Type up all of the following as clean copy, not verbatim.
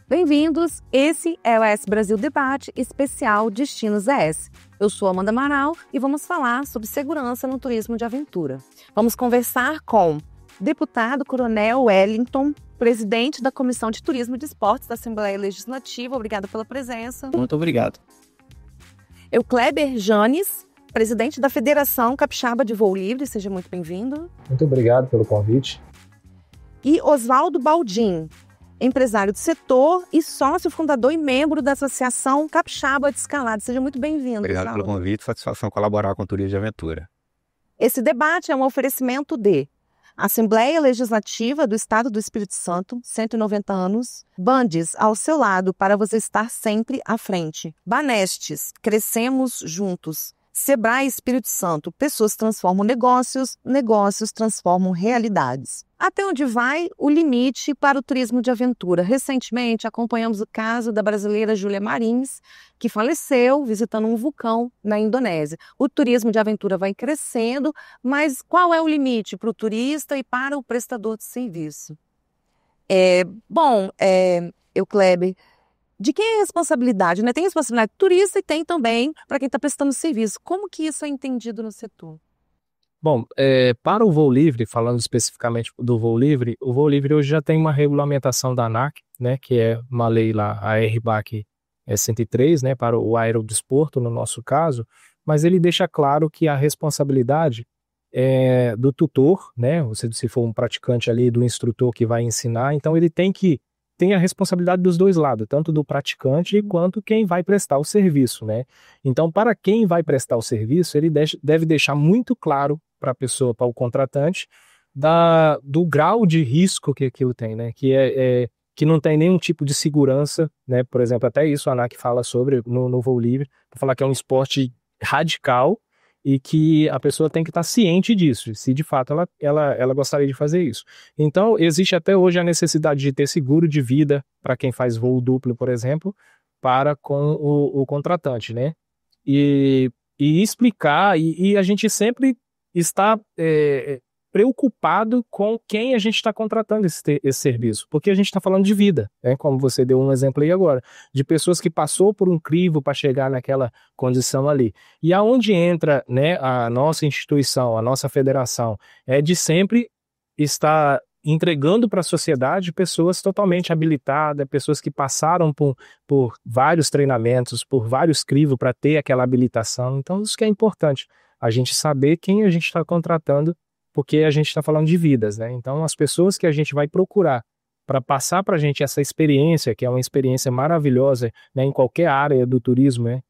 Bem-vindos, esse é o ES Brasil Debate especial Destinos ES. Eu sou Amanda Amaral e vamos falar sobre segurança no turismo de aventura. Vamos conversar com o deputado Coronel Wellington, presidente da Comissão de Turismo e de Esportes da Assembleia Legislativa. Obrigada pela presença. Muito obrigado. Eucleber Janes, presidente da Federação Capixaba de Voo Livre. Seja muito bem-vindo. Muito obrigado pelo convite. E Oswaldo Baldin, empresário do setor e sócio fundador e membro da Associação Capixaba de Escalada. Seja muito bem-vindo. Obrigado pelo convite, satisfação colaborar com o turismo de aventura. Esse debate é um oferecimento de Assembleia Legislativa do Estado do Espírito Santo, 190 anos, Bandes, ao seu lado para você estar sempre à frente. Banestes, crescemos juntos. Sebrae Espírito Santo, pessoas transformam negócios, negócios transformam realidades. Até onde vai o limite para o turismo de aventura? Recentemente, acompanhamos o caso da brasileira Júlia Marins, que faleceu visitando um vulcão na Indonésia. O turismo de aventura vai crescendo, mas qual é o limite para o turista e para o prestador de serviço? Eucleber, de quem é a responsabilidade? Né? Tem a responsabilidade do turista e tem também para quem está prestando serviço. Como que isso é entendido no setor? Bom, para o voo livre, falando especificamente do voo livre, o voo livre hoje já tem uma regulamentação da ANAC, né, que é uma lei lá, a RBAC 103, né, para o aerodesporto, no nosso caso, mas ele deixa claro que a responsabilidade é do tutor, né, se for um praticante ali, do instrutor que vai ensinar, então ele tem a responsabilidade dos dois lados, tanto do praticante quanto quem vai prestar o serviço, né? Então, para quem vai prestar o serviço, ele deve deixar muito claro para a pessoa, para o contratante, do grau de risco que aquilo tem, né? Que não tem nenhum tipo de segurança, né? Por exemplo, até isso a ANAC fala sobre no voo livre, para falar que é um esporte radical e que a pessoa tem que estar ciente disso, se de fato ela gostaria de fazer isso. Então, existe até hoje a necessidade de ter seguro de vida para quem faz voo duplo, por exemplo, para com o contratante, né? E explicar, e a gente sempre está preocupado com quem a gente está contratando esse serviço, porque a gente está falando de vida, né? Como você deu um exemplo aí agora, de pessoas que passou por um crivo para chegar naquela condição ali. E aonde entra, né, a nossa instituição, a nossa federação, é de sempre estar entregando para a sociedade pessoas totalmente habilitadas, pessoas que passaram por vários treinamentos, por vários crivos para ter aquela habilitação. Então isso que é importante, a gente saber quem a gente está contratando, porque a gente está falando de vidas, né? Então, as pessoas que a gente vai procurar para passar para a gente essa experiência, que é uma experiência maravilhosa, né, em qualquer área do turismo, né?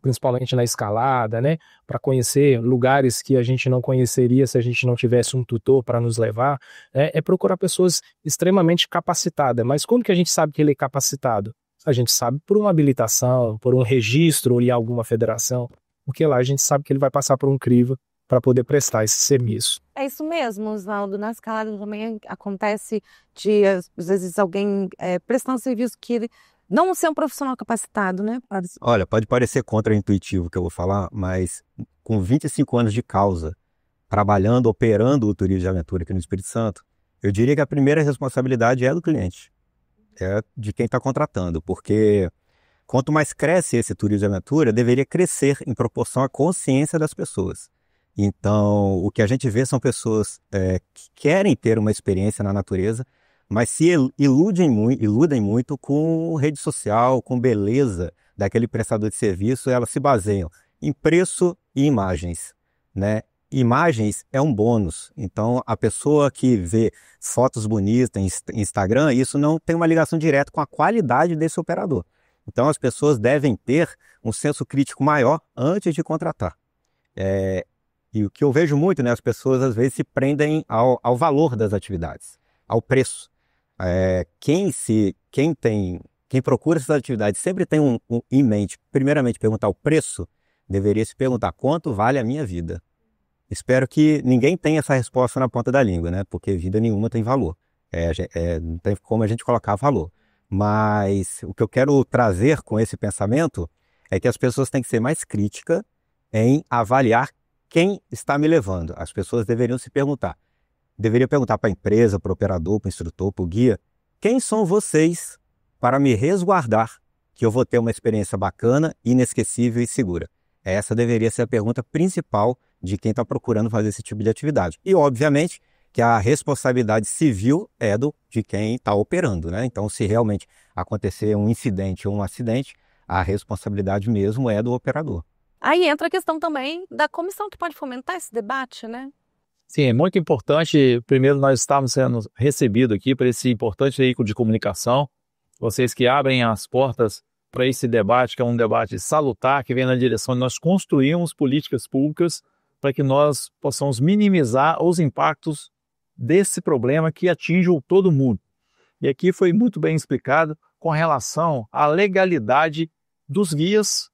Principalmente na escalada, né? Para conhecer lugares que a gente não conheceria se a gente não tivesse um tutor para nos levar, né? É procurar pessoas extremamente capacitadas. Mas como que a gente sabe que ele é capacitado? A gente sabe por uma habilitação, por um registro em alguma federação, porque lá a gente sabe que ele vai passar por um crivo para poder prestar esse serviço. É isso mesmo, Oswaldo. Na escalada também acontece de, às vezes, alguém prestar um serviço que ele não ser um profissional capacitado, né? Olha, pode parecer contraintuitivo o que eu vou falar, mas com 25 anos de causa, trabalhando, operando o turismo de aventura aqui no Espírito Santo, eu diria que a primeira responsabilidade é do cliente, é de quem está contratando, porque quanto mais cresce esse turismo de aventura, deveria crescer em proporção à consciência das pessoas. Então, o que a gente vê são pessoas que querem ter uma experiência na natureza, mas se iludem muito com rede social, com beleza daquele prestador de serviço. Elas se baseiam em preço e imagens, né? Imagens é um bônus. Então, a pessoa que vê fotos bonitas em Instagram, isso não tem uma ligação direta com a qualidade desse operador. Então, as pessoas devem ter um senso crítico maior antes de contratar. E o que eu vejo muito, né, as pessoas às vezes se prendem ao valor das atividades, ao preço. Quem procura essas atividades sempre tem em mente, primeiramente, perguntar o preço, deveria se perguntar quanto vale a minha vida. Espero que ninguém tenha essa resposta na ponta da língua, né, porque vida nenhuma tem valor. Não tem como a gente colocar valor. Mas o que eu quero trazer com esse pensamento é que as pessoas têm que ser mais críticas em avaliar quem está me levando. As pessoas deveriam perguntar para a empresa, para o operador, para o instrutor, para o guia, quem são vocês para me resguardar que eu vou ter uma experiência bacana, inesquecível e segura? Essa deveria ser a pergunta principal de quem está procurando fazer esse tipo de atividade. E, obviamente, que a responsabilidade civil é de quem está operando, né? Então, se realmente acontecer um incidente ou um acidente, a responsabilidade mesmo é do operador. Aí entra a questão também da comissão que pode fomentar esse debate, né? Sim, é muito importante. Primeiro, nós estamos sendo recebidos aqui para esse importante veículo de comunicação. Vocês que abrem as portas para esse debate, que é um debate salutar, que vem na direção de nós construirmos políticas públicas para que nós possamos minimizar os impactos desse problema que atinge todo mundo. E aqui foi muito bem explicado com relação à legalidade dos guias,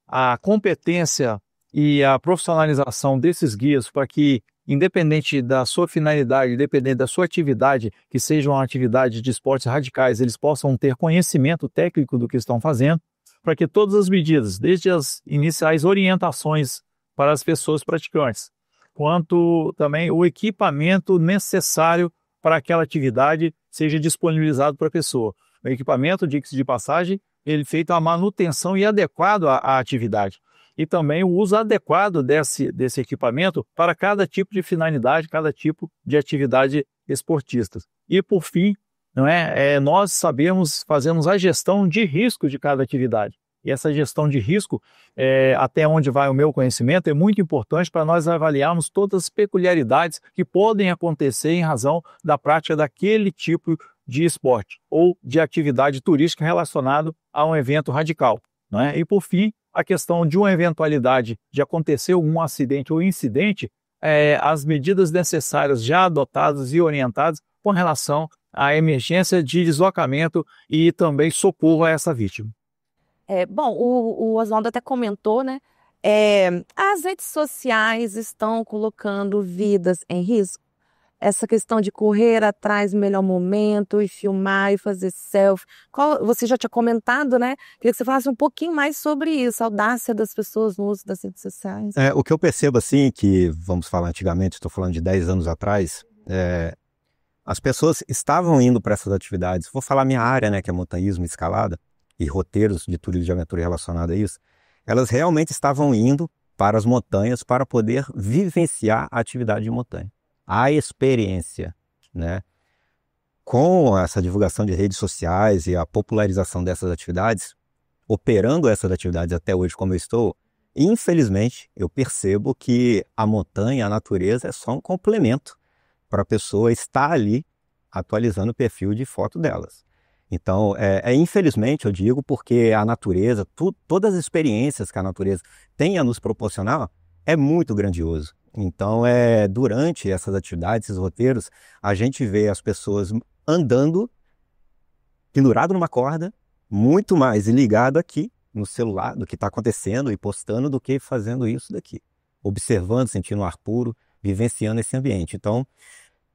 a competência e a profissionalização desses guias para que, independente da sua finalidade, independente da sua atividade, que seja uma atividade de esportes radicais, eles possam ter conhecimento técnico do que estão fazendo, para que todas as medidas, desde as iniciais orientações para as pessoas praticantes, quanto também o equipamento necessário para aquela atividade seja disponibilizado para a pessoa. O equipamento, diga-se de passagem, ele feito a manutenção e adequado à atividade. E também o uso adequado desse equipamento para cada tipo de finalidade, cada tipo de atividade esportista. E, por fim, nós fazemos a gestão de risco de cada atividade. E essa gestão de risco, até onde vai o meu conhecimento, é muito importante para nós avaliarmos todas as peculiaridades que podem acontecer em razão da prática daquele tipo de esporte ou de atividade turística relacionado a um evento radical. E, por fim, a questão de uma eventualidade de acontecer um acidente ou incidente, as medidas necessárias já adotadas e orientadas com relação à emergência de deslocamento e também socorro a essa vítima. Bom, o Oswaldo até comentou, né? As redes sociais estão colocando vidas em risco. Essa questão de correr atrás do melhor momento e filmar e fazer selfie. Você já tinha comentado, né? Queria que você falasse um pouquinho mais sobre isso, a audácia das pessoas no uso das redes sociais. O que eu percebo, assim, que, vamos falar antigamente, estou falando de 10 anos atrás, as pessoas estavam indo para essas atividades. Vou falar minha área, né, que é montanhismo e escalada, e roteiros de turismo de aventura relacionado a isso. Elas realmente estavam indo para as montanhas para poder vivenciar a atividade de montanha. A experiência, né? Com essa divulgação de redes sociais e a popularização dessas atividades, operando essas atividades até hoje como eu estou, infelizmente eu percebo que a montanha, a natureza é só um complemento para a pessoa estar ali atualizando o perfil de foto delas. Então, infelizmente eu digo, porque a natureza, todas as experiências que a natureza tem a nos proporcionar é muito grandioso. Então, durante essas atividades, esses roteiros, a gente vê as pessoas andando pendurado numa corda, muito mais ligado aqui no celular do que está acontecendo e postando do que fazendo isso daqui. Observando, sentindo o ar puro, vivenciando esse ambiente. Então,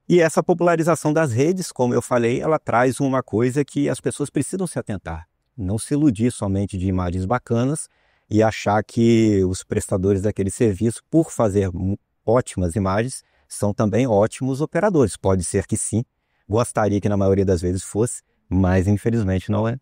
e essa popularização das redes, como eu falei, ela traz uma coisa que as pessoas precisam se atentar. Não se iludir somente de imagens bacanas e achar que os prestadores daquele serviço, por fazer ótimas imagens, são também ótimos operadores. Pode ser que sim, gostaria que na maioria das vezes fosse, mas infelizmente não é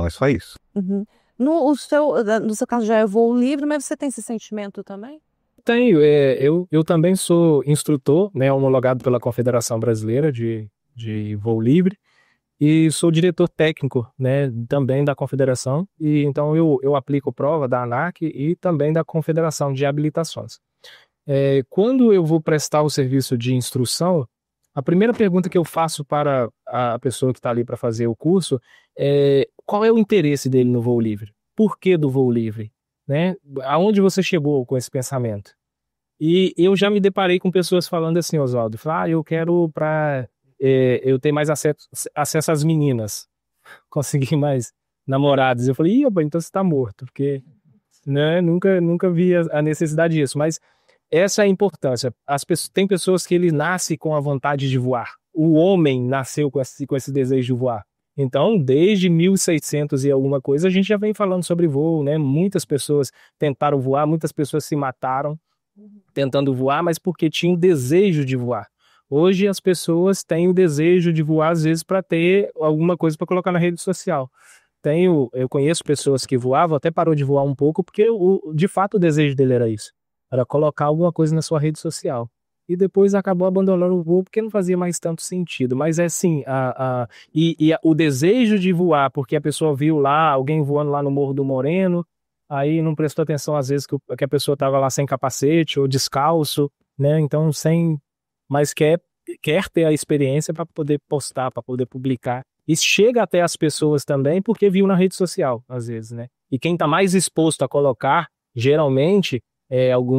só isso. Uhum. No seu caso já é voo livre, mas você tem esse sentimento também? Tenho, eu também sou instrutor, né, homologado pela Confederação Brasileira de Voo Livre e sou diretor técnico, né, também da Confederação, e então eu aplico prova da ANAC e também da Confederação de Habilitações. Quando eu vou prestar o serviço de instrução, a primeira pergunta que eu faço para a pessoa que está ali para fazer o curso é qual é o interesse dele no voo livre? Por que do voo livre? Né? Aonde você chegou com esse pensamento? E eu já me deparei com pessoas falando assim, Oswaldo, eu quero eu ter mais acesso às meninas, conseguir mais namorados. Eu falei, então você está morto, porque né, nunca vi a necessidade disso, mas essa é a importância. Tem pessoas que ele nasce com a vontade de voar. O homem nasceu com esse desejo de voar. Então, desde 1600 e alguma coisa, a gente já vem falando sobre voo, né? Muitas pessoas tentaram voar, muitas pessoas se mataram tentando voar, mas porque tinham desejo de voar. Hoje as pessoas têm o desejo de voar, às vezes, para ter alguma coisa para colocar na rede social. Eu conheço pessoas que voavam, até parou de voar um pouco, porque de fato o desejo dele era isso. Era colocar alguma coisa na sua rede social. E depois acabou abandonando o voo porque não fazia mais tanto sentido. Mas é assim, o desejo de voar, porque a pessoa viu lá alguém voando lá no Morro do Moreno, aí não prestou atenção às vezes que a pessoa estava lá sem capacete ou descalço, né? Então mas quer ter a experiência para poder postar, para poder publicar. E chega até as pessoas também porque viu na rede social, às vezes, né? E quem está mais exposto a colocar, geralmente,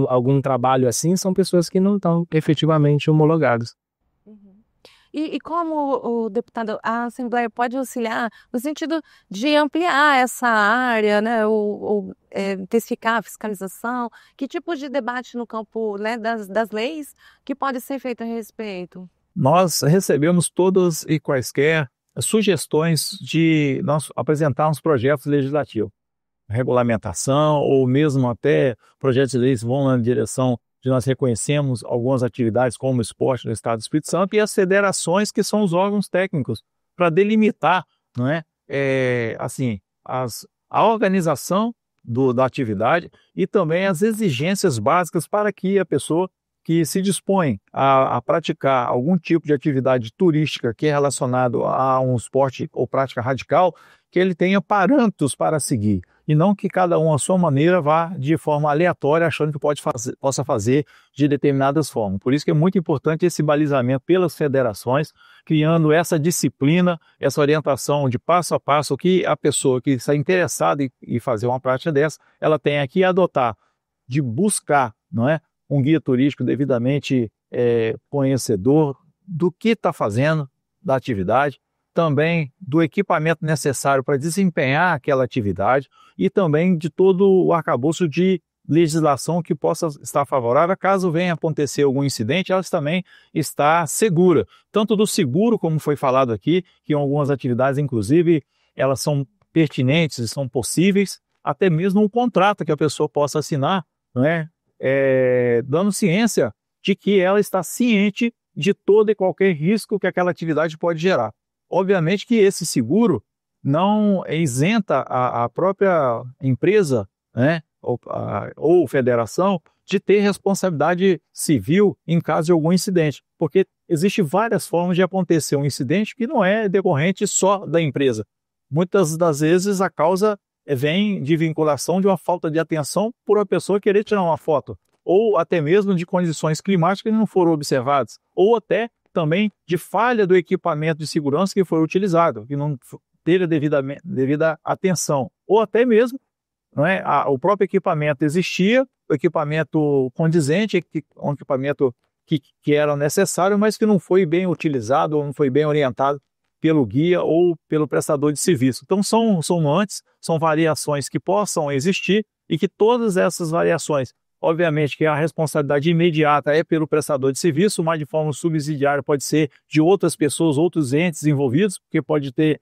algum trabalho assim, são pessoas que não estão efetivamente homologadas. E como o deputado, a Assembleia pode auxiliar no sentido de ampliar essa área, né, ou intensificar a fiscalização? Que tipo de debate no campo, né, das leis que pode ser feito a respeito? Nós recebemos todas e quaisquer sugestões de nós apresentarmos projetos legislativos, regulamentação ou mesmo até projetos de leis vão na direção de nós reconhecemos algumas atividades como o esporte no Estado do Espírito Santo e as federações que são os órgãos técnicos para delimitar, não é, assim, a organização da atividade e também as exigências básicas para que a pessoa que se dispõe a praticar algum tipo de atividade turística que é relacionado a um esporte ou prática radical, que ele tenha parâmetros para seguir. E não que cada um, à sua maneira, vá de forma aleatória, achando que possa fazer de determinadas formas. Por isso que é muito importante esse balizamento pelas federações, criando essa disciplina, essa orientação de passo a passo, que a pessoa que está interessada em fazer uma prática dessa, ela tem que adotar, de buscar, não é, um guia turístico devidamente conhecedor do que está fazendo, da atividade, também do equipamento necessário para desempenhar aquela atividade e também de todo o arcabouço de legislação que possa estar favorável, caso venha acontecer algum incidente, ela também está segura. Tanto do seguro, como foi falado aqui, que em algumas atividades, inclusive, elas são pertinentes e são possíveis, até mesmo um contrato que a pessoa possa assinar, não é? Dando ciência de que ela está ciente de todo e qualquer risco que aquela atividade pode gerar. Obviamente que esse seguro não isenta a própria empresa, né, ou federação de ter responsabilidade civil em caso de algum incidente, porque existem várias formas de acontecer um incidente que não é decorrente só da empresa. Muitas das vezes a causa vem de vinculação de uma falta de atenção por uma pessoa querer tirar uma foto, ou até mesmo de condições climáticas que não foram observadas, ou até também de falha do equipamento de segurança que foi utilizado, que não teve a devida atenção, ou até mesmo, não é, o próprio equipamento existia, o equipamento condizente, um equipamento que era necessário, mas que não foi bem utilizado ou não foi bem orientado pelo guia ou pelo prestador de serviço. Então são nuances, são variações que possam existir e que todas essas variações, obviamente que a responsabilidade imediata é pelo prestador de serviço, mas de forma subsidiária pode ser de outras pessoas, outros entes envolvidos, porque pode ter,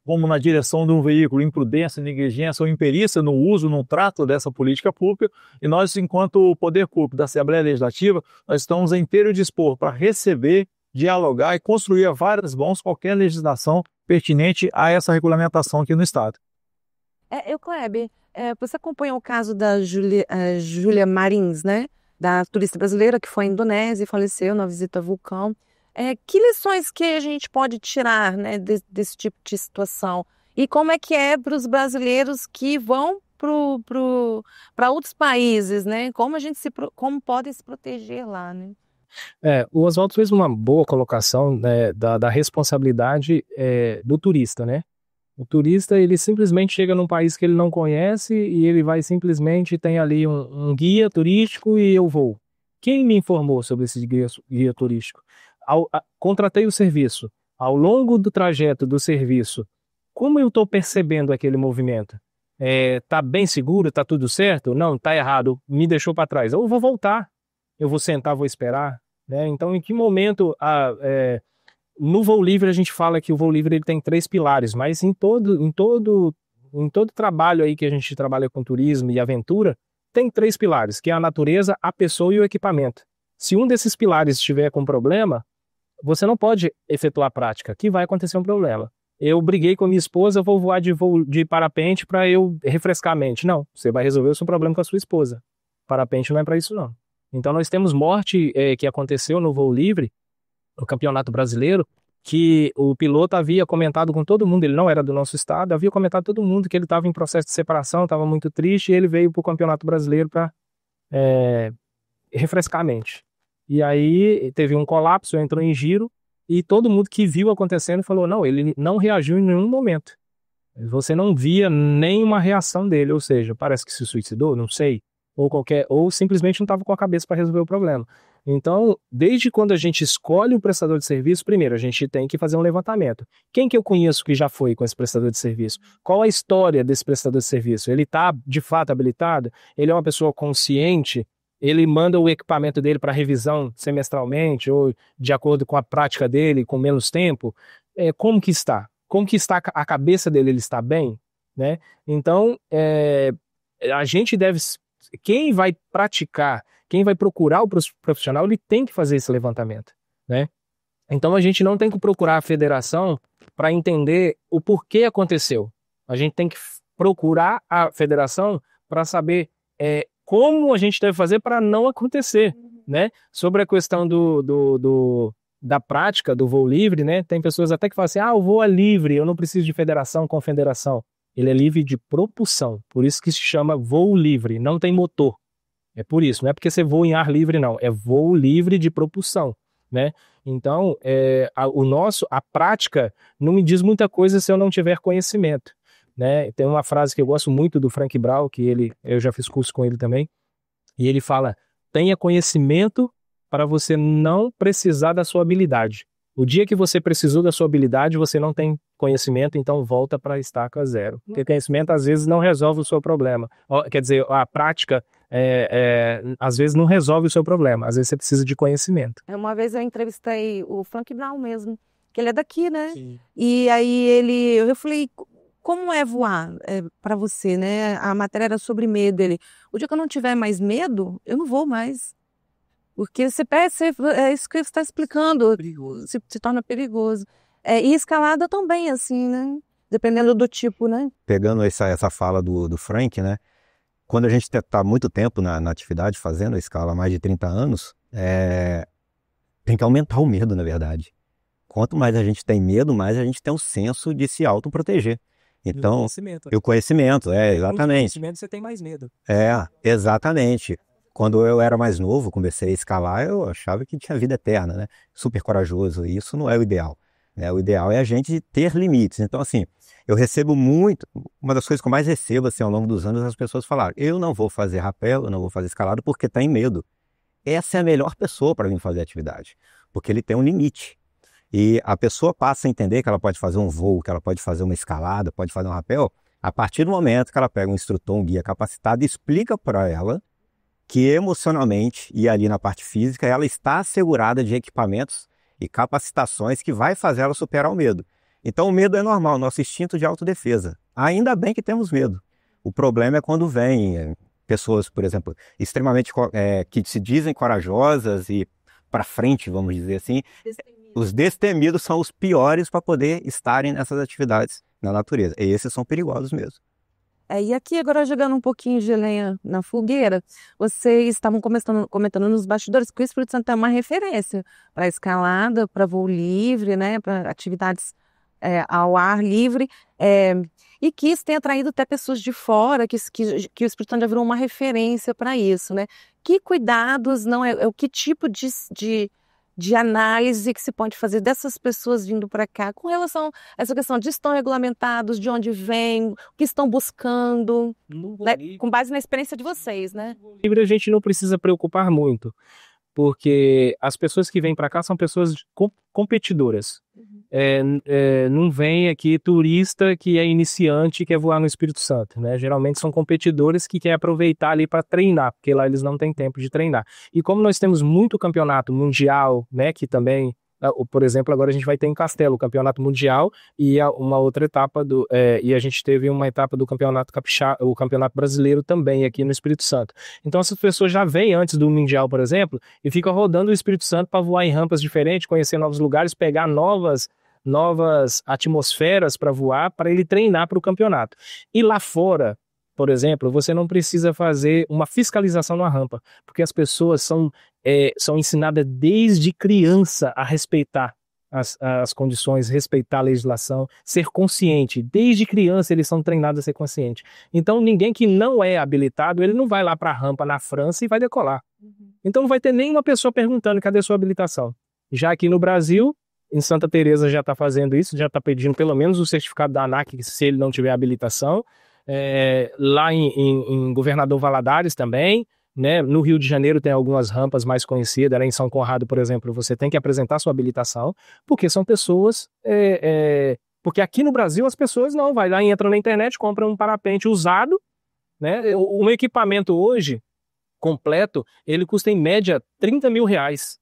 como na direção de um veículo, imprudência, negligência ou imperícia no uso, no trato dessa política pública, e nós, enquanto poder público da Assembleia Legislativa, nós estamos a inteiro dispor para receber, dialogar e construir a várias mãos qualquer legislação pertinente a essa regulamentação aqui no Estado. Kleber, você acompanha o caso da Júlia Marins, né? Da turista brasileira que foi à Indonésia e faleceu na visita ao vulcão. Que lições que a gente pode tirar, né, desse tipo de situação? E como é que é para os brasileiros que vão para outros países, né? Como podem se proteger lá, né? O Oswaldo fez uma boa colocação, né, da responsabilidade do turista, né? O turista, ele simplesmente chega num país que ele não conhece e ele vai simplesmente, tem ali um guia turístico e eu vou. Quem me informou sobre esse guia turístico? Contratei o serviço. Ao longo do trajeto do serviço, como eu estou percebendo aquele movimento? Tá bem seguro? Tá tudo certo? Não, tá errado. Me deixou para trás. Eu vou voltar. Eu vou sentar, vou esperar. Né? Então, em que momento... No voo livre a gente fala que o voo livre ele tem 3 pilares, mas em todo trabalho aí que a gente trabalha com turismo e aventura, tem 3 pilares, que é a natureza, a pessoa e o equipamento. Se um desses pilares estiver com problema, você não pode efetuar a prática, que vai acontecer um problema. Eu briguei com a minha esposa, eu vou voar de parapente para eu refrescar a mente. Não, você vai resolver o seu problema com a sua esposa. Parapente não é para isso, não. Então nós temos morte que aconteceu no voo livre, no Campeonato Brasileiro, que o piloto havia comentado com todo mundo, ele não era do nosso estado, havia comentado com todo mundo que ele estava em processo de separação, estava muito triste, e ele veio para o Campeonato Brasileiro para refrescar a mente. E aí teve um colapso, entrou em giro, e todo mundo que viu acontecendo falou, não, ele não reagiu em nenhum momento. Você não via nenhuma reação dele, ou seja, parece que se suicidou, não sei, ou simplesmente não estava com a cabeça para resolver o problema. Então, desde quando a gente escolhe um prestador de serviço, primeiro a gente tem que fazer um levantamento. Quem que eu conheço que já foi com esse prestador de serviço? Qual a história desse prestador de serviço? Ele está de fato habilitado? Ele é uma pessoa consciente? Ele manda o equipamento dele para revisão semestralmente ou de acordo com a prática dele, com menos tempo? Como que está? Como que está a cabeça dele? Ele está bem? Né? Então, a gente deve... Quem vai praticar, quem vai procurar o profissional, ele tem que fazer esse levantamento, né? Então a gente não tem que procurar a federação para entender o porquê aconteceu. A gente tem que procurar a federação para saber como a gente deve fazer para não acontecer, né? Sobre a questão da prática do voo livre, né? Tem pessoas até que falam assim, o voo é livre, eu não preciso de federação, confederação. Ele é livre de propulsão, por isso que se chama voo livre, não tem motor. É por isso, não é porque você voa em ar livre, não. É voo livre de propulsão, né? Então, a prática não me diz muita coisa se eu não tiver conhecimento, né? Tem uma frase que eu gosto muito do Frank Brown, que eu já fiz curso com ele também, e ele fala, tenha conhecimento para você não precisar da sua habilidade. O dia que você precisou da sua habilidade, você não tem conhecimento, então volta para a estaca zero. Porque conhecimento, às vezes, não resolve o seu problema. Quer dizer, a prática, às vezes, não resolve o seu problema. Às vezes, você precisa de conhecimento. Uma vez eu entrevistei o Frank Brown mesmo, que ele é daqui, né? Sim. E aí eu falei, como é voar para você, né? A matéria era sobre medo. O dia que eu não tiver mais medo, eu não vou mais. Porque é isso que você está explicando, se torna perigoso. E escalada também, assim, né? Dependendo do tipo, né? Pegando essa fala do Frank, né? Quando a gente está muito tempo na atividade, fazendo a escala há mais de 30 anos, tem que aumentar o medo, na verdade. Quanto mais a gente tem medo, mais a gente tem um senso de se autoproteger. Então, e o conhecimento, exatamente. Com o conhecimento você tem mais medo. Exatamente. Quando eu era mais novo, comecei a escalar, eu achava que tinha vida eterna, né? Super corajoso, e isso não é o ideal, né? O ideal é a gente ter limites. Então, assim, eu recebo muito, uma das coisas que eu mais recebo, assim, ao longo dos anos, as pessoas falaram, eu não vou fazer rapel, eu não vou fazer escalada porque tem medo. Essa é a melhor pessoa para vir fazer atividade, porque ele tem um limite. E a pessoa passa a entender que ela pode fazer um voo, que ela pode fazer uma escalada, pode fazer um rapel, a partir do momento que ela pega um instrutor, um guia capacitado e explica para ela que emocionalmente e ali na parte física ela está assegurada de equipamentos e capacitações que vai fazer ela superar o medo. Então o medo é normal, nosso instinto de autodefesa. Ainda bem que temos medo. O problema é quando vem pessoas, por exemplo, extremamente que se dizem corajosas e para frente, vamos dizer assim. Os destemidos são os piores para poder estarem nessas atividades na natureza. E esses são perigosos mesmo. E aqui, agora jogando um pouquinho de lenha na fogueira, vocês estavam comentando nos bastidores que o Espírito Santo é uma referência para escalada, para voo livre, né, para atividades ao ar livre, e que isso tem atraído até pessoas de fora, que o Espírito Santo já virou uma referência para isso, né? Que cuidados, que tipo de análise que se pode fazer dessas pessoas vindo para cá com relação a essa questão de estão regulamentados, de onde vêm, o que estão buscando, né? Com base na experiência de vocês, né? No livre a gente não precisa preocupar muito, porque as pessoas que vêm para cá são pessoas competidoras. Não vem aqui turista que é iniciante e quer voar no Espírito Santo, né? Geralmente são competidores que querem aproveitar ali para treinar, porque lá eles não têm tempo de treinar. E como nós temos muito campeonato mundial, né, que também Por exemplo, agora a gente vai ter em Castelo o Campeonato Mundial e uma outra etapa e a gente teve uma etapa do Campeonato Capixaba, o Campeonato Brasileiro também aqui no Espírito Santo. Então essas pessoas já vêm antes do Mundial, por exemplo, e ficam rodando o Espírito Santo para voar em rampas diferentes, conhecer novos lugares, pegar novas atmosferas para voar, para ele treinar para o campeonato. E lá fora, por exemplo, você não precisa fazer uma fiscalização na rampa, porque as pessoas são ensinadas desde criança a respeitar as condições, respeitar a legislação, ser consciente. Desde criança eles são treinados a ser consciente. Então ninguém que não é habilitado, ele não vai lá para a rampa na França e vai decolar. Então não vai ter nenhuma pessoa perguntando cadê sua habilitação. Já aqui no Brasil, em Santa Teresa já está fazendo isso, já está pedindo pelo menos o certificado da ANAC se ele não tiver habilitação. Lá em Governador Valadares também, né? No Rio de Janeiro tem algumas rampas mais conhecidas, em São Conrado, por exemplo, você tem que apresentar sua habilitação, porque são pessoas, porque aqui no Brasil as pessoas não, vai lá e entra na internet, compra um parapente usado, né? Um equipamento hoje, completo, ele custa em média R$30 mil,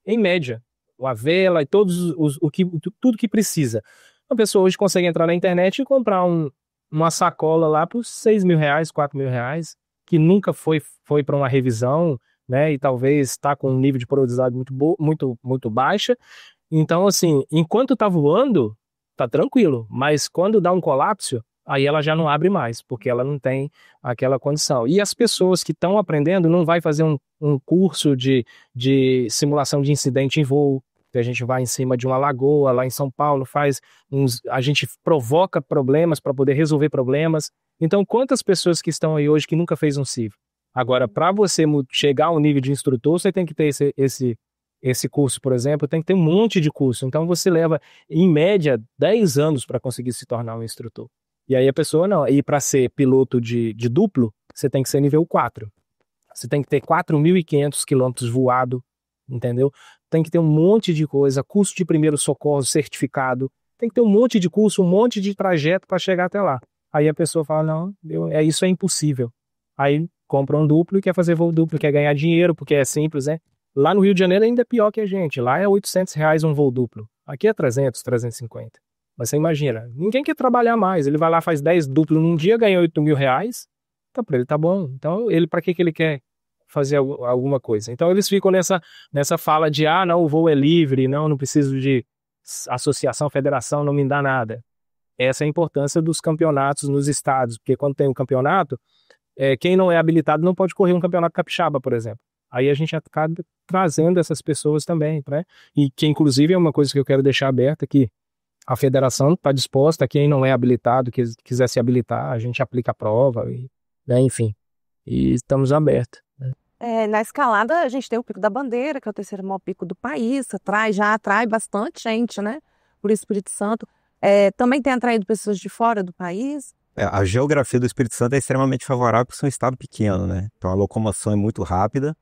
em média, a vela e tudo que precisa. A pessoa hoje consegue entrar na internet e comprar uma sacola lá por R$6 mil, R$4 mil, que nunca foi para uma revisão, né? E talvez está com um nível de porosidade muito baixa. Então, assim, enquanto está voando, tá tranquilo. Mas quando dá um colapso, aí ela já não abre mais, porque ela não tem aquela condição. E as pessoas que estão aprendendo não vai fazer um curso de simulação de incidente em voo. A gente vai em cima de uma lagoa, lá em São Paulo, a gente provoca problemas para poder resolver problemas. Então, quantas pessoas que estão aí hoje que nunca fez um CIV? Agora, para você chegar ao nível de instrutor, você tem que ter esse curso, por exemplo, tem que ter um monte de curso. Então, você leva, em média, 10 anos para conseguir se tornar um instrutor. E aí a pessoa não. E para ser piloto de duplo, você tem que ser nível 4. Você tem que ter 4.500 quilômetros voado, entendeu? Tem que ter um monte de coisa, curso de primeiro socorro certificado, tem que ter um monte de curso, um monte de trajeto para chegar até lá. Aí a pessoa fala, não, isso é impossível. Aí compra um duplo e quer fazer voo duplo, quer ganhar dinheiro, porque é simples, né? Lá no Rio de Janeiro ainda é pior que a gente, lá é R$800 um voo duplo, aqui é 300, 350. Mas você imagina, ninguém quer trabalhar mais, ele vai lá, faz 10 duplos num dia, ganha R$8 mil, então para ele tá bom. Então para que ele quer fazer alguma coisa? Então eles ficam nessa fala de, não, o voo é livre, não preciso de associação, federação, não me dá nada. Essa é a importância dos campeonatos nos estados, porque quando tem um campeonato, quem não é habilitado não pode correr um campeonato capixaba, por exemplo. Aí a gente acaba trazendo essas pessoas também, né? E que inclusive é uma coisa que eu quero deixar aberta, que a federação está disposta, quem não é habilitado, que quiser se habilitar, a gente aplica a prova, né? Enfim, e estamos abertos. Na escalada, a gente tem o Pico da Bandeira, que é o terceiro maior pico do país, já atrai bastante gente, né? Por Espírito Santo. Também tem atraído pessoas de fora do país. A geografia do Espírito Santo é extremamente favorável porque é um estado pequeno, né? Então a locomoção é muito rápida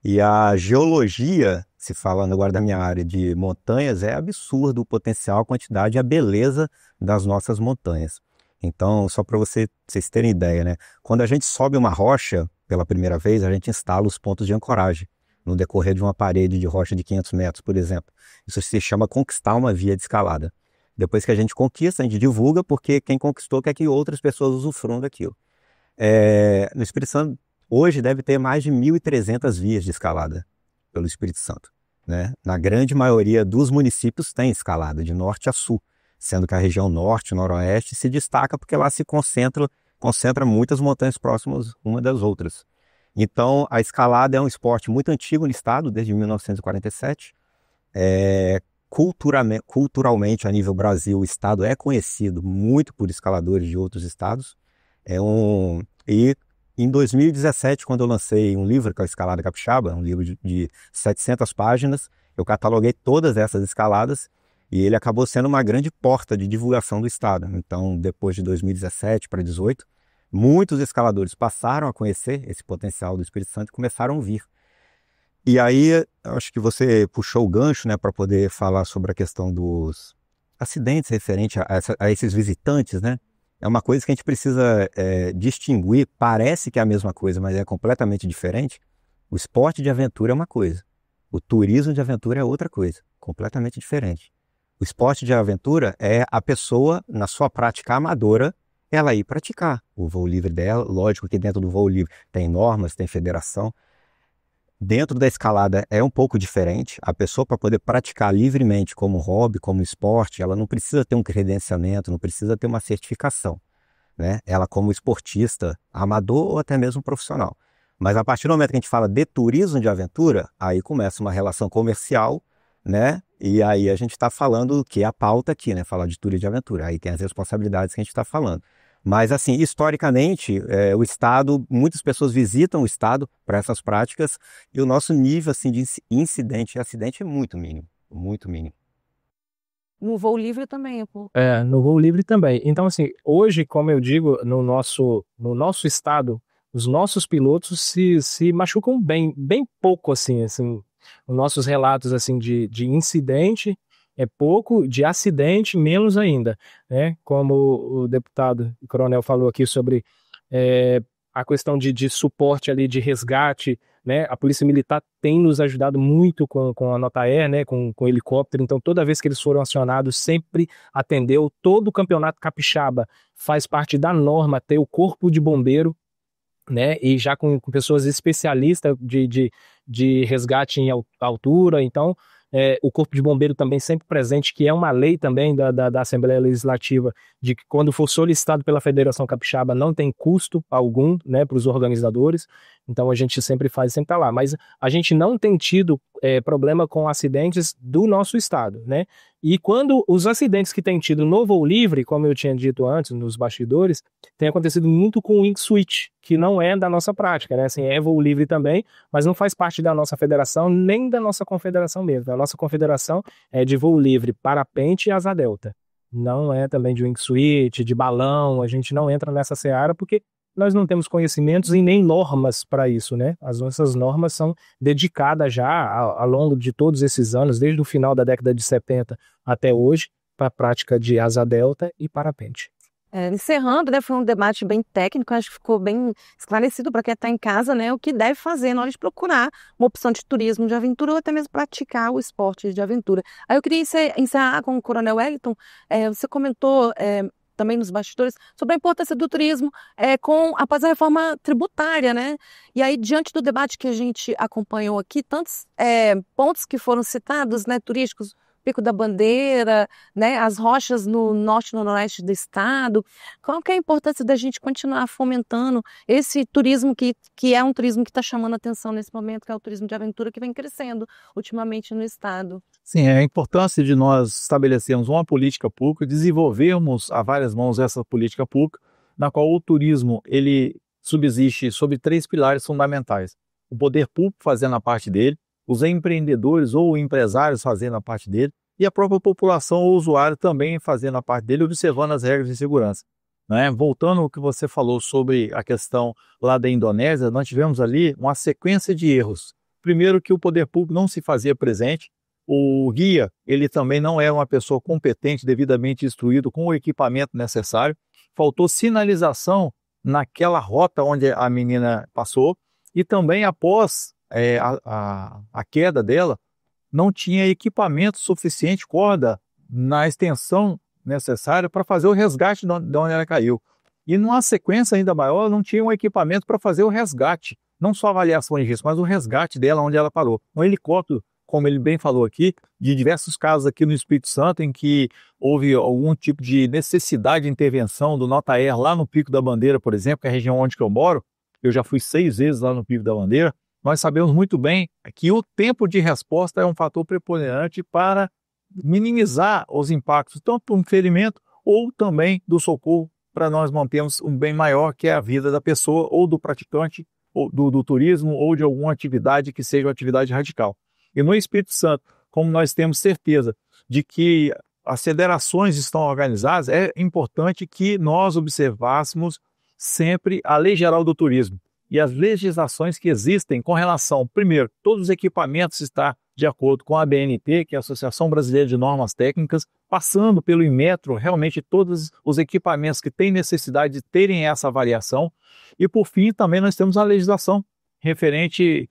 e a geologia, se falando agora da minha área de montanhas, é absurdo o potencial, a quantidade e a beleza das nossas montanhas. Então, só para vocês terem ideia, né? Quando a gente sobe uma rocha pela primeira vez, a gente instala os pontos de ancoragem no decorrer de uma parede de rocha de 500 metros, por exemplo. Isso se chama conquistar uma via de escalada. Depois que a gente conquista, a gente divulga, porque quem conquistou quer que outras pessoas usufruam daquilo. No Espírito Santo, hoje deve ter mais de 1.300 vias de escalada pelo Espírito Santo, né? Na grande maioria dos municípios tem escalada, de norte a sul, sendo que a região norte, noroeste, se destaca porque lá se concentra muitas montanhas próximas uma das outras. Então, a escalada é um esporte muito antigo no estado, desde 1947. Culturalmente, a nível Brasil, o estado é conhecido muito por escaladores de outros estados. E em 2017, quando eu lancei um livro, que é o Escalada Capixaba, um livro de 700 páginas, eu cataloguei todas essas escaladas e ele acabou sendo uma grande porta de divulgação do estado. Então, depois de 2017 para 2018, muitos escaladores passaram a conhecer esse potencial do Espírito Santo e começaram a vir. E aí, acho que você puxou o gancho, né, para poder falar sobre a questão dos acidentes referente a esses visitantes, né? É uma coisa que a gente precisa distinguir, parece que é a mesma coisa, mas é completamente diferente. O esporte de aventura é uma coisa, o turismo de aventura é outra coisa. completamente diferente. O esporte de aventura é a pessoa, na sua prática amadora, ela ir praticar o voo livre dela. Lógico que dentro do voo livre tem normas, tem federação. Dentro da escalada é um pouco diferente. A pessoa, para poder praticar livremente como hobby, como esporte, ela não precisa ter um credenciamento, não precisa ter uma certificação, né? Ela como esportista, amador ou até mesmo profissional. Mas a partir do momento que a gente fala de turismo de aventura, aí começa uma relação comercial, né? E aí a gente está falando que é a pauta aqui, né? Falar de turismo de aventura. Aí tem as responsabilidades que a gente está falando. Mas, assim, historicamente, o Estado, muitas pessoas visitam o Estado para essas práticas e o nosso nível, assim, de incidente e acidente é muito mínimo, muito mínimo. No voo livre também, pô. No voo livre também. Então, assim, hoje, como eu digo, no nosso estado, os nossos pilotos se machucam bem pouco, assim, os nossos relatos, assim, de incidente é pouco, de acidente menos ainda, né? Como o deputado o coronel falou aqui sobre a questão de suporte ali, de resgate, né? A Polícia Militar tem nos ajudado muito com a Nota E, né? Com o helicóptero. Então, toda vez que eles foram acionados, sempre atendeu. Todo o campeonato capixaba faz parte da norma ter o corpo de bombeiro, né? E já com pessoas especialistas de resgate em altura. Então, o Corpo de Bombeiro também sempre presente, que é uma lei também da Assembleia Legislativa, de que quando for solicitado pela Federação Capixaba não tem custo algum, né, para os organizadores. Então a gente sempre está lá. Mas a gente não tem tido problema com acidentes do nosso estado, né? E quando os acidentes que tem tido no voo livre, como eu tinha dito antes, nos bastidores, tem acontecido muito com o wingsuit, que não é da nossa prática, né? Assim, é voo livre também, mas não faz parte da nossa federação, nem da nossa confederação mesmo. A nossa confederação é de voo livre, parapente e asa delta. Não é também de wingsuit, de balão, a gente não entra nessa seara, porque nós não temos conhecimentos e nem normas para isso, né? As nossas normas são dedicadas já ao longo de todos esses anos, desde o final da década de 70 até hoje, para a prática de asa delta e parapente. Encerrando, né, foi um debate bem técnico, acho que ficou bem esclarecido para quem está em casa, né, o que deve fazer na hora de procurar uma opção de turismo de aventura ou até mesmo praticar o esporte de aventura. Aí eu queria encerrar com o Coronel Wellington. Você comentou também nos bastidores sobre a importância do turismo após a reforma tributária, né? E aí, diante do debate que a gente acompanhou aqui, tantos pontos que foram citados, né, turísticos, Pico da Bandeira, né, as rochas no norte e no noroeste do estado. Qual que é a importância da gente continuar fomentando esse turismo que é um turismo que está chamando a atenção nesse momento, que é o turismo de aventura que vem crescendo ultimamente no estado? Sim, é a importância de nós estabelecermos uma política pública, desenvolvermos a várias mãos essa política pública, na qual o turismo ele subsiste sobre 3 pilares fundamentais. O poder público fazendo a parte dele, os empreendedores ou empresários fazendo a parte dele e a própria população ou usuário também fazendo a parte dele, observando as regras de segurança, né? Voltando ao que você falou sobre a questão lá da Indonésia, nós tivemos ali uma sequência de erros. Primeiro, que o poder público não se fazia presente, o guia ele também não era uma pessoa competente, devidamente instruído, com o equipamento necessário, faltou sinalização naquela rota onde a menina passou e também após a queda dela, não tinha equipamento suficiente, corda na extensão necessária para fazer o resgate de onde ela caiu. E numa sequência ainda maior, não tinha um equipamento para fazer o resgate, não só a avaliação de risco, mas o resgate dela onde ela parou. Um helicóptero, como ele bem falou aqui, de diversos casos aqui no Espírito Santo em que houve algum tipo de necessidade de intervenção do Nota E lá no Pico da Bandeira, por exemplo, que é a região onde eu moro. Eu já fui 6 vezes lá no Pico da Bandeira. Nós sabemos muito bem que o tempo de resposta é um fator preponderante para minimizar os impactos, tanto do ferimento ou também do socorro, para nós mantermos um bem maior, que é a vida da pessoa ou do praticante, ou do turismo ou de alguma atividade que seja uma atividade radical. E no Espírito Santo, como nós temos certeza de que as federações estão organizadas, é importante que nós observássemos sempre a Lei Geral do Turismo e as legislações que existem com relação, primeiro, todos os equipamentos estar de acordo com a ABNT, que é a Associação Brasileira de Normas Técnicas, passando pelo Inmetro, realmente todos os equipamentos que têm necessidade de terem essa avaliação. E, por fim, também nós temos a legislação referente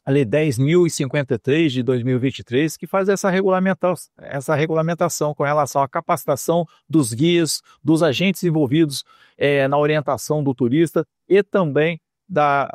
a Lei 10.053 de 2023, que faz essa regulamentação com relação à capacitação dos guias, dos agentes envolvidos na orientação do turista e também da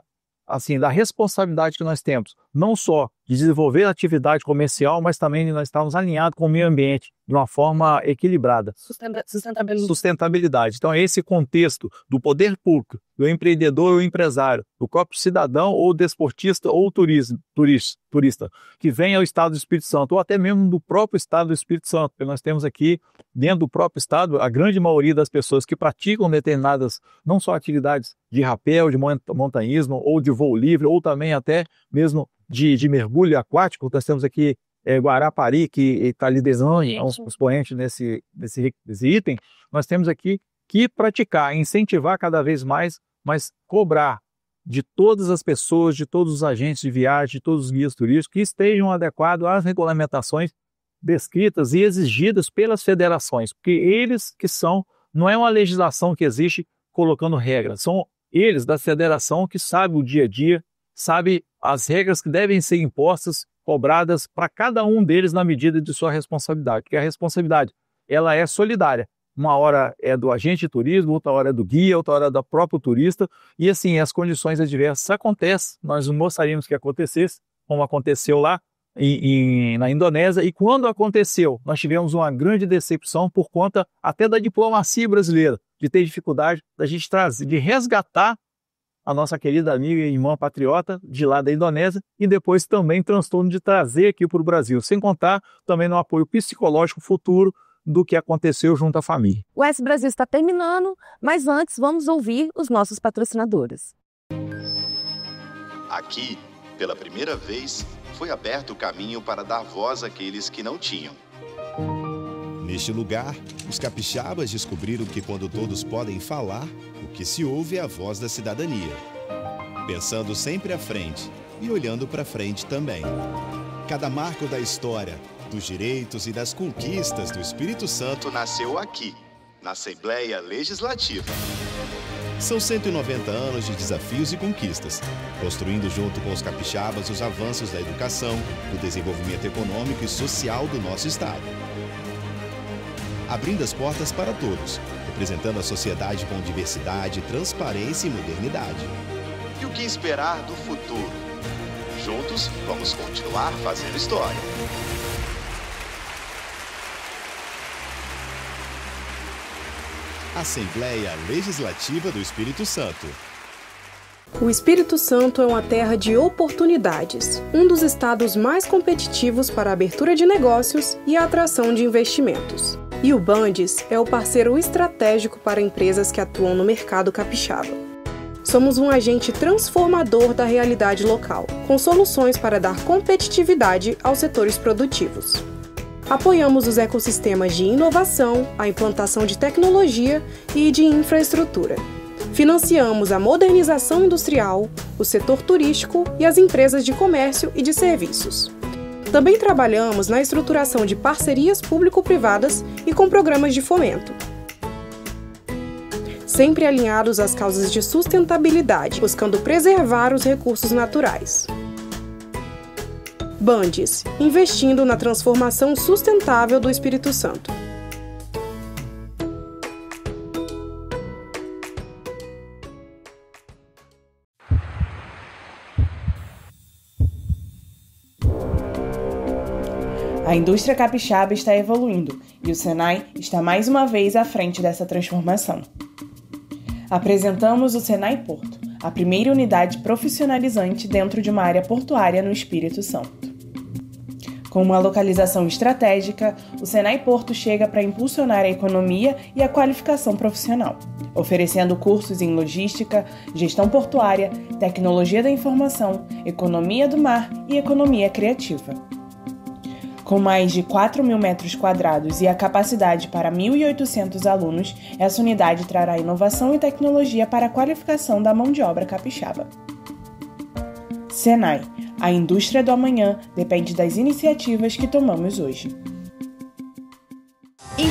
responsabilidade que nós temos, não só de desenvolver a atividade comercial, mas também de nós estarmos alinhados com o meio ambiente de uma forma equilibrada. Sustentabilidade. Então, é esse contexto do poder público, do empreendedor ou empresário, do próprio cidadão ou desportista ou turista, que vem ao Estado do Espírito Santo, ou até mesmo do próprio Estado do Espírito Santo, porque nós temos aqui, dentro do próprio Estado, a grande maioria das pessoas que praticam determinadas, não só atividades de rapel, de montanhismo, ou de voo livre, ou também até mesmo de mergulho aquático. Nós temos aqui Guarapari, que está liderando, é um expoente nesse item. Nós temos aqui que praticar, incentivar cada vez mais, mas cobrar de todas as pessoas, de todos os agentes de viagem, de todos os guias turísticos, que estejam adequados às regulamentações descritas e exigidas pelas federações, porque eles que são, não é uma legislação que existe colocando regras, são eles da federação que sabem o dia a dia, sabem as regras que devem ser impostas, cobradas para cada um deles na medida de sua responsabilidade, porque a responsabilidade ela é solidária. Uma hora é do agente de turismo, outra hora é do guia, outra hora é do próprio turista, e assim, as condições adversas acontecem, nós não gostaríamos que acontecesse, como aconteceu lá na Indonésia, e quando aconteceu, nós tivemos uma grande decepção por conta até da diplomacia brasileira, de ter dificuldade da gente trazer, de resgatar a nossa querida amiga e irmã patriota de lá da Indonésia, e depois também transtorno de trazer aqui para o Brasil, sem contar também no apoio psicológico futuro do que aconteceu junto à família. O S Brasil está terminando, mas antes vamos ouvir os nossos patrocinadores. Aqui, pela primeira vez, foi aberto o caminho para dar voz àqueles que não tinham. Neste lugar, os capixabas descobriram que quando todos podem falar, o que se ouve é a voz da cidadania. Pensando sempre à frente e olhando para frente também. Cada marco da história, dos direitos e das conquistas do Espírito Santo Nasceu aqui, na Assembleia Legislativa. São 190 anos de desafios e conquistas, construindo junto com os capixabas os avanços da educação, do desenvolvimento econômico e social do nosso estado. Abrindo as portas para todos, representando a sociedade com diversidade, transparência e modernidade. E o que esperar do futuro? Juntos, vamos continuar fazendo história. Assembleia Legislativa do Espírito Santo. O Espírito Santo é uma terra de oportunidades, um dos estados mais competitivos para a abertura de negócios e a atração de investimentos. E o Bandes é o parceiro estratégico para empresas que atuam no mercado capixaba. Somos um agente transformador da realidade local, com soluções para dar competitividade aos setores produtivos. Apoiamos os ecossistemas de inovação, a implantação de tecnologia e de infraestrutura. Financiamos a modernização industrial, o setor turístico e as empresas de comércio e de serviços. Também trabalhamos na estruturação de parcerias público-privadas e com programas de fomento. Sempre alinhados às causas de sustentabilidade, buscando preservar os recursos naturais. Bandes, investindo na transformação sustentável do Espírito Santo. A indústria capixaba está evoluindo e o Senai está mais uma vez à frente dessa transformação. Apresentamos o Senai Porto, a primeira unidade profissionalizante dentro de uma área portuária no Espírito Santo. Com uma localização estratégica, o Senai Porto chega para impulsionar a economia e a qualificação profissional, oferecendo cursos em logística, gestão portuária, tecnologia da informação, economia do mar e economia criativa. Com mais de 4.000 metros quadrados e a capacidade para 1.800 alunos, essa unidade trará inovação e tecnologia para a qualificação da mão de obra capixaba. Senai, a indústria do amanhã depende das iniciativas que tomamos hoje.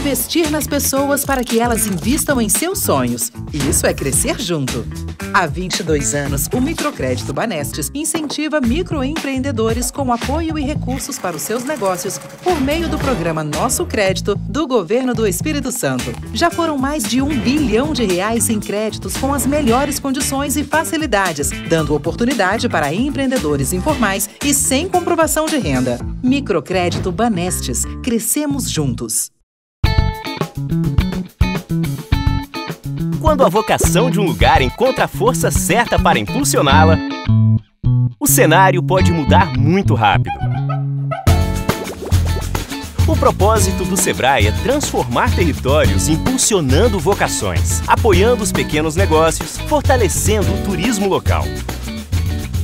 investir nas pessoas para que elas invistam em seus sonhos. Isso é crescer junto. Há 22 anos, o Microcrédito Banestes incentiva microempreendedores com apoio e recursos para os seus negócios por meio do programa Nosso Crédito do Governo do Espírito Santo. Já foram mais de R$1 bilhão em créditos com as melhores condições e facilidades, dando oportunidade para empreendedores informais e sem comprovação de renda. Microcrédito Banestes. Crescemos juntos. Quando a vocação de um lugar encontra a força certa para impulsioná-la, o cenário pode mudar muito rápido. O propósito do Sebrae é transformar territórios impulsionando vocações, apoiando os pequenos negócios, fortalecendo o turismo local.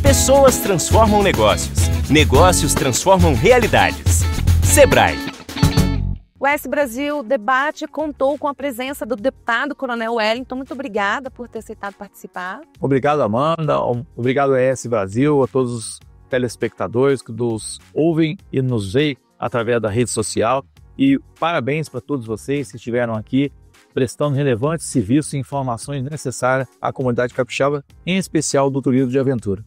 Pessoas transformam negócios, negócios transformam realidades. Sebrae. O S Brasil Debate contou com a presença do deputado Coronel Wellington. Muito obrigada por ter aceitado participar. Obrigado, Amanda. Obrigado, S Brasil, a todos os telespectadores que nos ouvem e nos veem através da rede social. E parabéns para todos vocês que estiveram aqui prestando relevantes serviços e informações necessárias à comunidade capixaba, em especial do turismo de aventura.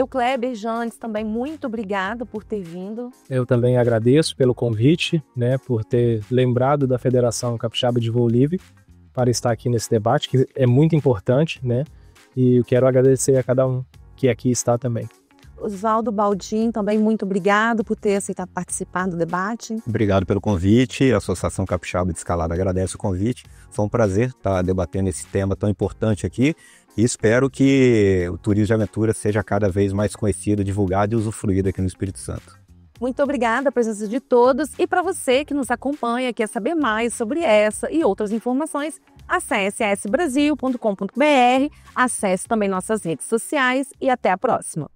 Kleber Janes, também muito obrigado por ter vindo. Eu também agradeço pelo convite, por ter lembrado da Federação Capixaba de Voo Livre para estar aqui nesse debate, que é muito importante, e eu quero agradecer a cada um que aqui está também. Oswaldo Baldin, também muito obrigado por ter aceitado participar do debate. Obrigado pelo convite. A Associação Capixaba de Escalada agradece o convite. Foi um prazer estar debatendo esse tema tão importante aqui. E espero que o turismo de aventura seja cada vez mais conhecido, divulgado e usufruído aqui no Espírito Santo. Muito obrigada a presença de todos. E para você que nos acompanha, quer saber mais sobre essa e outras informações, acesse sbrasil.com.br, acesse também nossas redes sociais e até a próxima.